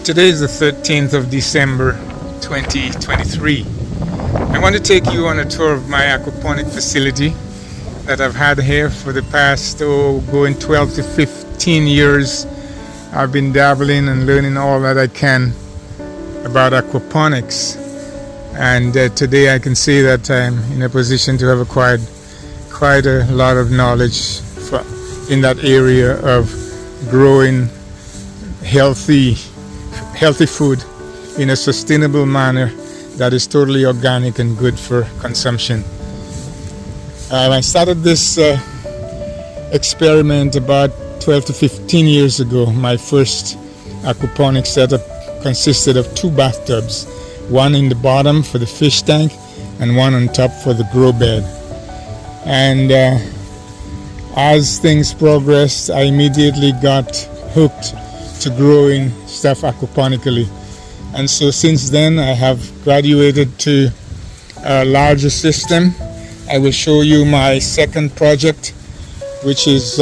Today is the 13th of December 2023. I want to take you on a tour of my aquaponic facility that I've had here for the past going 12 to 15 years. I've been dabbling and learning all that I can about aquaponics, and today I can say that I'm in a position to have acquired quite a lot of knowledge in that area of growing healthy food in a sustainable manner that is totally organic and good for consumption. I started this experiment about 12 to 15 years ago. My first aquaponic setup consisted of 2 bathtubs, one in the bottom for the fish tank and one on top for the grow bed. And as things progressed, I immediately got hooked to growing stuff aquaponically, and so since then I have graduated to a larger system. I will show you my second project, which is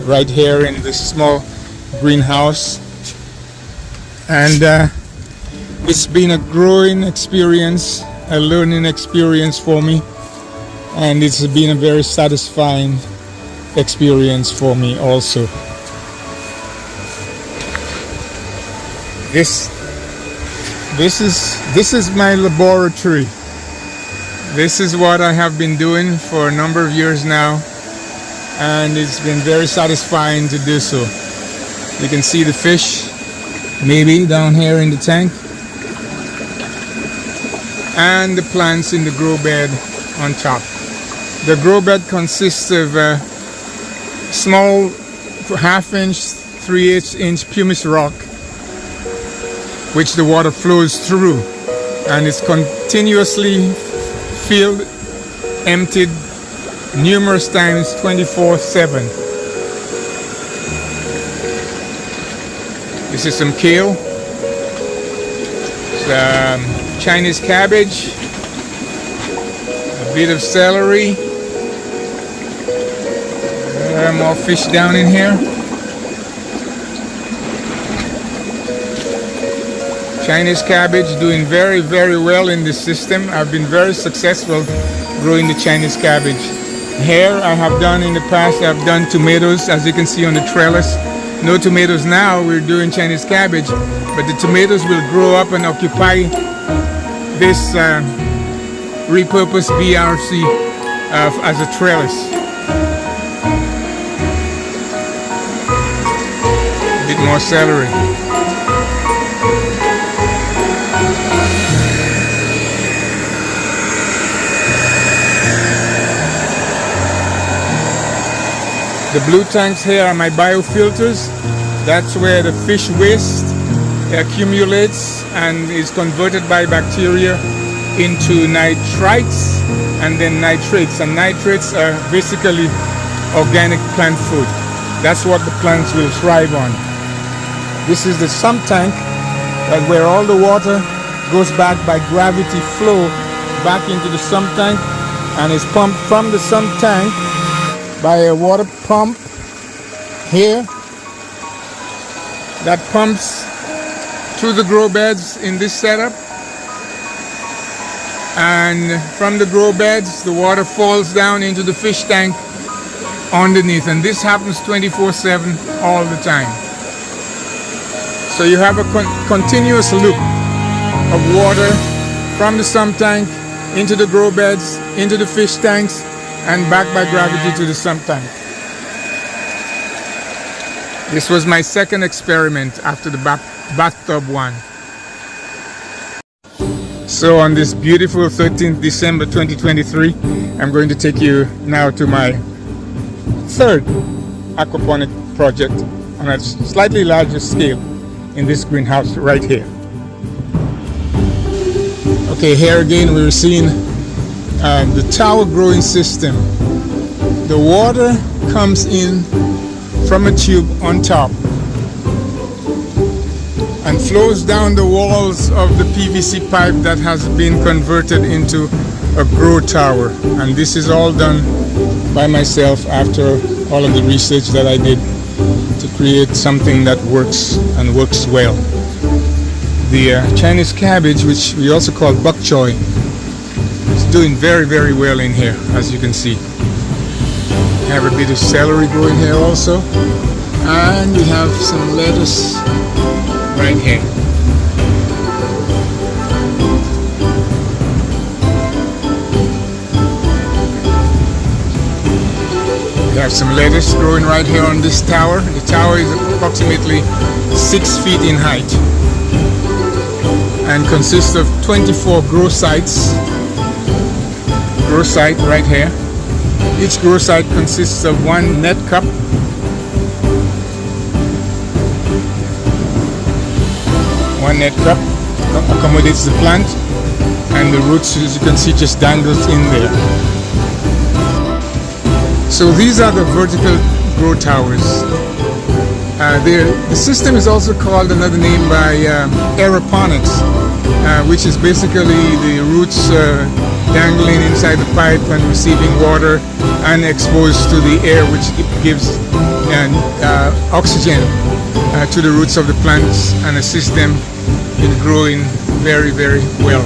right here in this small greenhouse, and it's been a growing experience, a learning experience for me, and it's been a very satisfying experience for me also. This is my laboratory. This is what I have been doing for a number of years now, and it's been very satisfying to do so. You can see the fish maybe down here in the tank, and the plants in the grow bed on top. The grow bed consists of a small 1/2 inch, 3/8 inch pumice rock, which the water flows through, and it's continuously filled, emptied numerous times 24/7. This is some kale, some Chinese cabbage, a bit of celery, more fish down in here. Chinese cabbage doing very, very well in this system. I've been very successful growing the Chinese cabbage. Here I have done in the past, I've done tomatoes, as you can see on the trellis. No tomatoes now, we're doing Chinese cabbage, but the tomatoes will grow up and occupy this repurposed BRC as a trellis. A bit more celery. The blue tanks here are my biofilters. That's where the fish waste accumulates and is converted by bacteria into nitrites and then nitrates. And nitrates are basically organic plant food. That's what the plants will thrive on. This is the sump tank, where all the water goes back by gravity flow back into the sump tank and is pumped from the sump tank by a water pump here that pumps to the grow beds in this setup, and from the grow beds the water falls down into the fish tank underneath, and this happens 24/7 all the time. So you have a continuous loop of water from the sump tank into the grow beds, into the fish tanks, and back by gravity to the sump tank. This was my second experiment after the bathtub one. So on this beautiful 13th December 2023, I'm going to take you now to my third aquaponic project on a slightly larger scale in this greenhouse right here. Okay, here again we're seeing the tower growing system. The water comes in from a tube on top and flows down the walls of the PVC pipe that has been converted into a grow tower, and this is all done by myself after all of the research that I did to create something that works and works well. The Chinese cabbage, which we also call bok choy, is doing very, very well in here, as you can see. We have a bit of celery growing here also, and we have some lettuce right here. We have some lettuce growing right here on this tower. The tower is approximately 6 feet in height and consists of 24 grow sites. Grow site right here. Each grow site consists of one net cup. One net cup accommodates the plant, and the roots, as you can see, just dangles in there. So these are the vertical grow towers. The system is also called another name by aeroponics, which is basically the roots dangling inside the pipe and receiving water and exposed to the air, which gives oxygen to the roots of the plants and assist them in growing very, very well.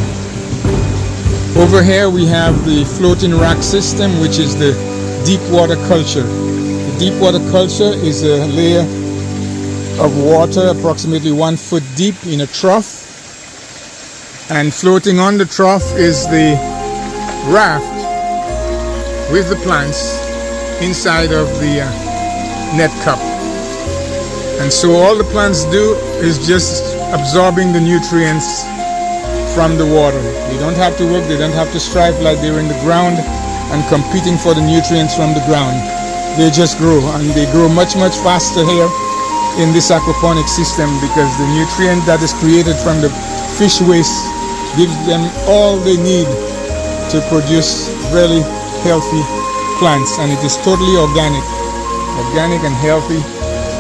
Over here we have the floating rack system, which is the deep water culture. The deep water culture is a layer of water approximately 1 foot deep in a trough, and floating on the trough is the raft with the plants inside of the net cup. And so all the plants do is just absorbing the nutrients from the water. They don't have to work, they don't have to strive like they're in the ground and competing for the nutrients from the ground. They just grow, and they grow much, much faster here in this aquaponic system because the nutrient that is created from the fish waste gives them all they need to produce really healthy plants, and it is totally organic and healthy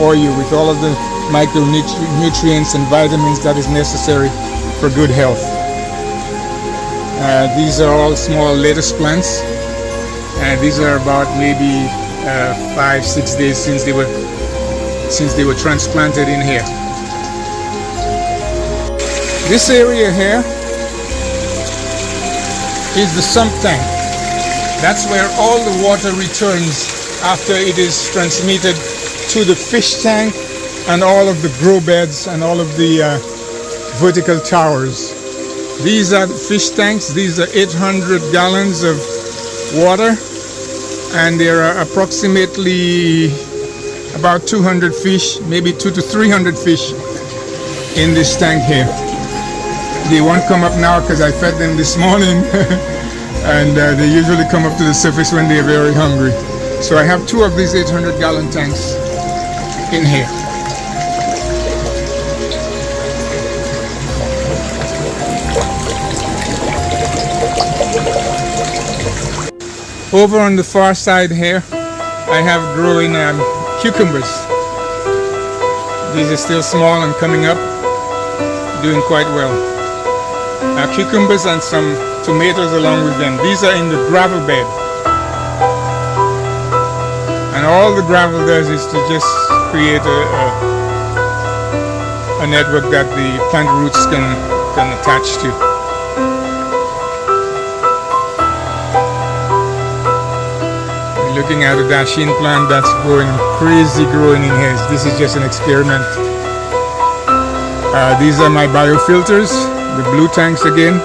for you with all of the micronutrients and vitamins that is necessary for good health. These are all small lettuce plants. These are about maybe 5-6 days since they were transplanted in here. This area here is the sump tank. That's where all the water returns after it is transmitted to the fish tank and all of the grow beds and all of the vertical towers. These are the fish tanks. These are 800 gallons of water, and there are approximately about 200 fish, maybe 200 to 300 fish in this tank here. They won't come up now because I fed them this morning and they usually come up to the surface when they're very hungry. So I have 2 of these 800 gallon tanks in here. Over on the far side here, I have growing cucumbers. These are still small and coming up, doing quite well. Cucumbers and some tomatoes along with them. These are in the gravel bed. And all the gravel does is to just create a network that the plant roots can attach to. Looking at a dasheen plant that's growing crazy growing in here. This is just an experiment. These are my biofilters, the blue tanks again,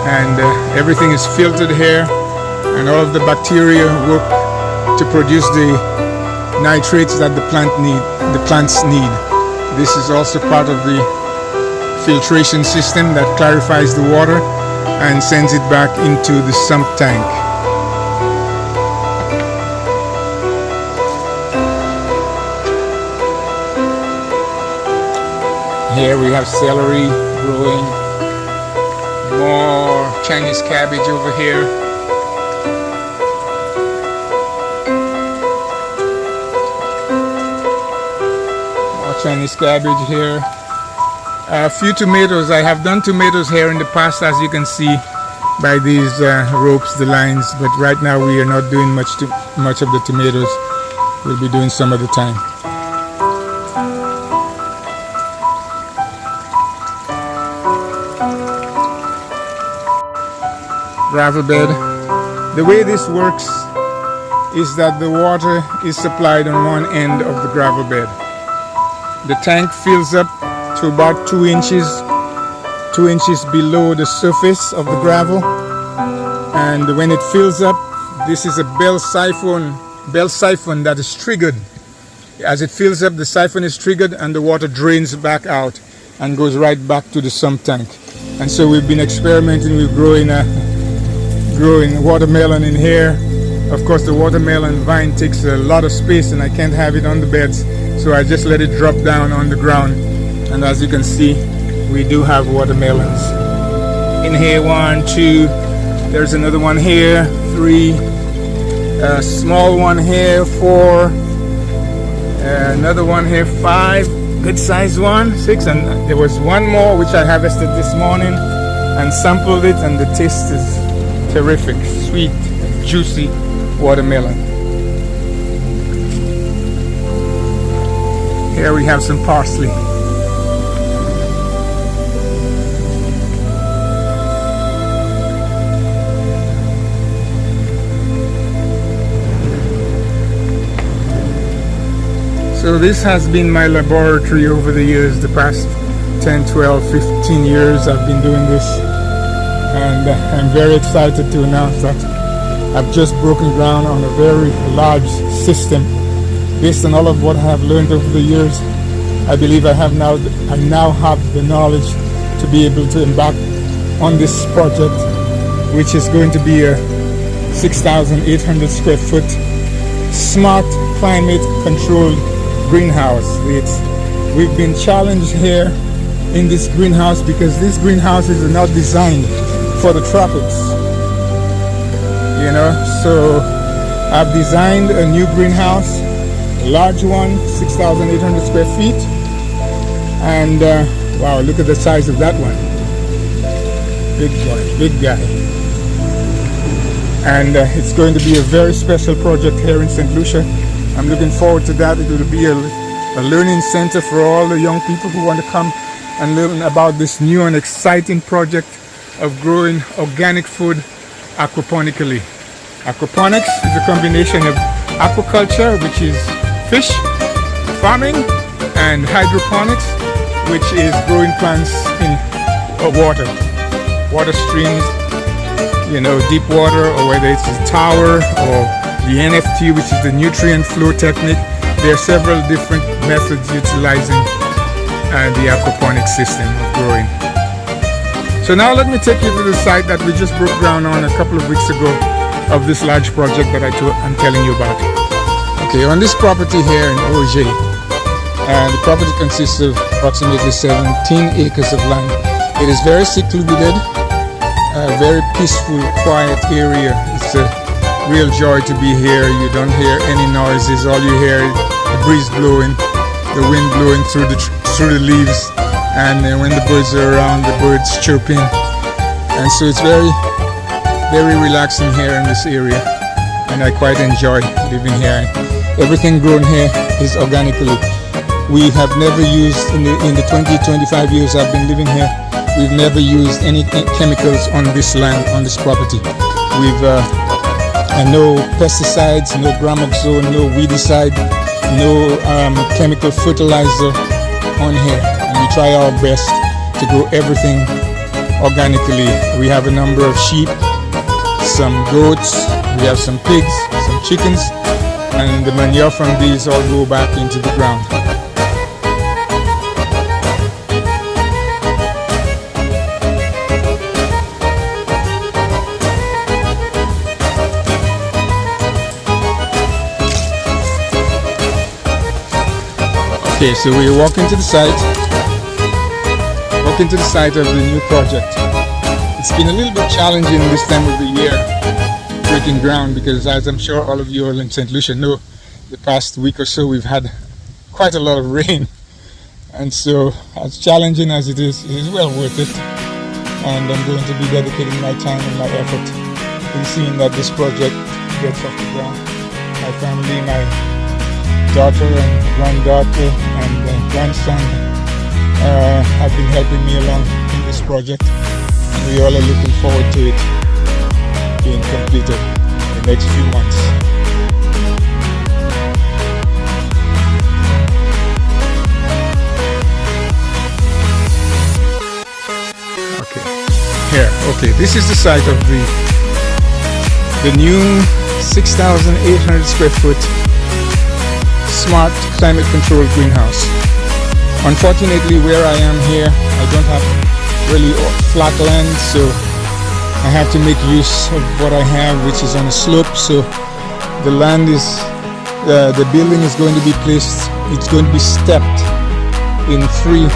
and everything is filtered here, and all of the bacteria work to produce the nitrates that the plants need. This is also part of the filtration system that clarifies the water and sends it back into the sump tank. Here we have celery growing, more Chinese cabbage over here. More Chinese cabbage here. A few tomatoes. I have done tomatoes here in the past, as you can see by these ropes, the lines, but right now we are not doing much of the tomatoes. We'll be doing some of the time. gravel bed. The way this works is that the water is supplied on one end of the gravel bed. The tank fills up to about 2 inches below the surface of the gravel, and when it fills up, this is a bell siphon that is triggered. As it fills up, the siphon is triggered and the water drains back out and goes right back to the sump tank. And so we've been experimenting with growing watermelon in here. Of course, the watermelon vine takes a lot of space and I can't have it on the beds, so I just let it drop down on the ground. And as you can see, we do have watermelons in here. 1, 2, there's another one here, 3, a small one here, 4, another one here, 5, good sized one, 6, and there was one more which I harvested this morning and sampled it, and the taste is terrific. Sweet, juicy watermelon. Here we have some parsley. So this has been my laboratory over the years. The past 10, 12, 15 years I've been doing this, and I'm very excited to announce that I've just broken ground on a very large system. Based on all of what I have learned over the years, I believe I now have the knowledge to be able to embark on this project, which is going to be a 6,800 square foot smart climate controlled greenhouse. We've been challenged here in this greenhouse because these greenhouses are not designed for the tropics, you know. So I've designed a new greenhouse, a large one, 6,800 square feet, and wow, look at the size of that one. Big boy, big guy. And it's going to be a very special project here in St. Lucia. I'm looking forward to that. It will be a learning center for all the young people who want to come and learn about this new and exciting project of growing organic food aquaponically. Aquaponics is a combination of aquaculture, which is fish farming, and hydroponics, which is growing plants in water streams, you know, deep water, or whether it's a tower or the NFT, which is the nutrient flow technique. There are several different methods utilizing the aquaponic system of growing. So now let me take you to the site that we just broke ground on a couple of weeks ago of this large project that I'm telling you about. Okay, on this property here in Augier, the property consists of approximately 17 acres of land. It is very secluded, a very peaceful, quiet area. It's a real joy to be here. You don't hear any noises. All you hear is the breeze blowing, the wind blowing through the leaves, and when the birds are around, the birds chirping. And so it's very, very relaxing here in this area, and I quite enjoy living here. Everything grown here is organically. We have never used, in the 20-25 years I've been living here, we've never used any chemicals on this land, on this property. We've no pesticides, no gramoxone, no weedicide, no chemical fertilizer on here. And we try our best to grow everything organically. We have a number of sheep, some goats, we have some pigs, some chickens, and the manure from these all go back into the ground. Okay, so we walk into the site of the new project. It's been a little bit challenging this time of the year, breaking ground, because as I'm sure all of you all in St. Lucia know, the past week or so we've had quite a lot of rain, and so as challenging as it is well worth it, and I'm going to be dedicating my time and my effort in seeing that this project gets off the ground. My family, my daughter and granddaughter and grandson have been helping me along in this project, and we all are looking forward to it. being completed in the next few months. Here, okay, this is the site of the new 6,800 square foot smart climate controlled greenhouse. Unfortunately, where I am here, I don't have really flat land, so I have to make use of what I have, which is on a slope. So the land is, the building is going to be placed, it's going to be stepped in three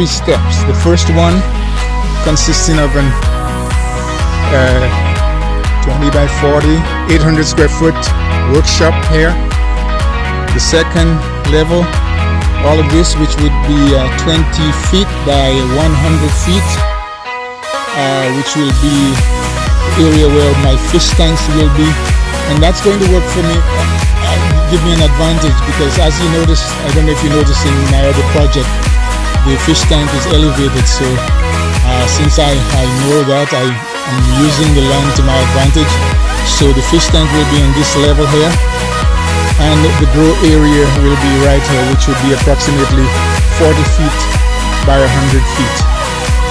steps. The first one consisting of an 20 by 40, 800 square foot workshop here. The second level, all of this, which would be 20 feet by 100 feet, which will be the area where my fish tanks will be. And that's going to work for me, give me an advantage, because as you notice, I don't know if you noticed in my other project, the fish tank is elevated. So since I know that, I'm using the land to my advantage. So the fish tank will be on this level here, and the grow area will be right here, which will be approximately 40 feet by 100 feet.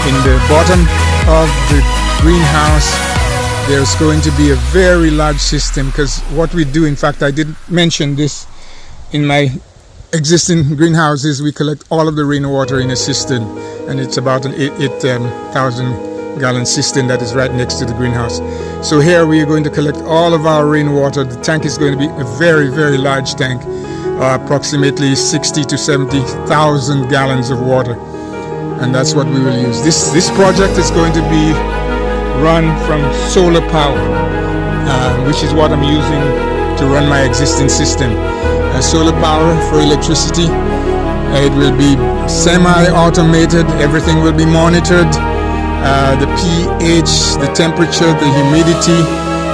In the bottom of the greenhouse, there's going to be a very large system, because what we do, in fact, I did mention this in my existing greenhouses, we collect all of the rainwater in a cistern, and it's about an 8,000 gallon cistern that is right next to the greenhouse. So here we are going to collect all of our rainwater. The tank is going to be a very, very large tank, approximately 60 to 70,000 gallons of water, and that's what we will use. This project is going to be run from solar power, which is what I'm using to run my existing system. Solar power for electricity. It will be semi-automated. Everything will be monitored. The pH, the temperature, the humidity,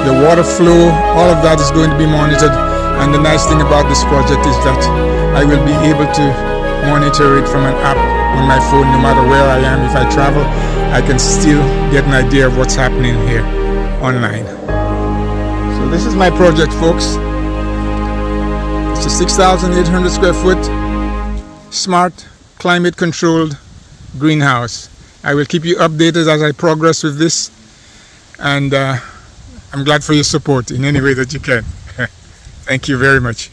the water flow, all of that is going to be monitored. And the nice thing about this project is that I will be able to monitor it from an app on my phone. No matter where I am, if I travel, I can still get an idea of what's happening here online. So this is my project, folks. It's a 6,800 square foot smart climate controlled greenhouse. I will keep you updated as I progress with this, and I'm glad for your support in any way that you can. Thank you very much.